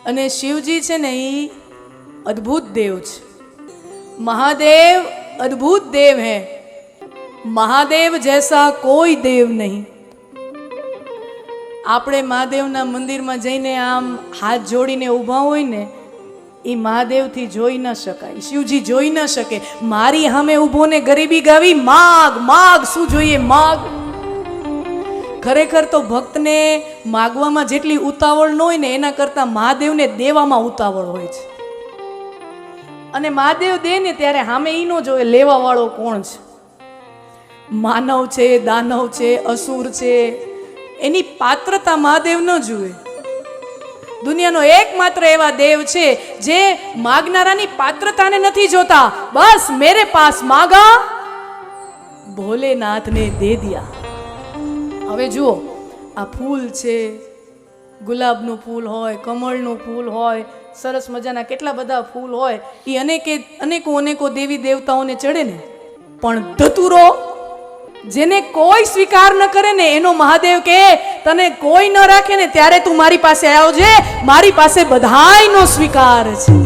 અને શિવજી છે ને એ અદ્ભુત દેવ છે. महादेव अद्भुत देव है. महादेव जैसा कोई देव नहीं. આપણે મહાદેવના મંદિરમાં જઈને આમ હાથ જોડીને ઊભા હોય ને એ મહાદેવથી જોઈ ન શકાય, શિવજી જોઈ ન શકે. મારી સામે ઊભો ને ગરીબી ગાવી માગ માગ, શું જોઈએ માગ. ખરેખર તો ભક્તને માગવામાં જેટલી ઉતાવળ ન હોય ને એના કરતાં મહાદેવને દેવામાં ઉતાવળ હોય છે. અને મહાદેવ દે ને ત્યારે સામે ઈ નો જોવે લેવા વાળો કોણ છે, માનવ છે, દાનવ છે, અસુર છે, એની પાત્રતા મહાદેવ ન જુએ. દુનિયાનો એકમાત્ર એવા દેવ છે જે માગનારાની પાત્રતાને નથી જોતા. બસ મેરે પાસ માગા ભોલેનાથને દે દિયા. હવે જુઓ, આ ફૂલ છે, ગુલાબનું ફૂલ હોય, કમળનું ફૂલ હોય, સરસ મજાના કેટલા બધા ફૂલ હોય, એ અનેકો દેવી દેવતાઓને ચડે ને, પણ ધતુરો જેને કોઈ સ્વીકાર ન કરે ને એનો મહાદેવ કે તને કોઈ ન રાખે ને ત્યારે તું મારી પાસે આવજે, મારી પાસે બધાયનો સ્વીકાર છે.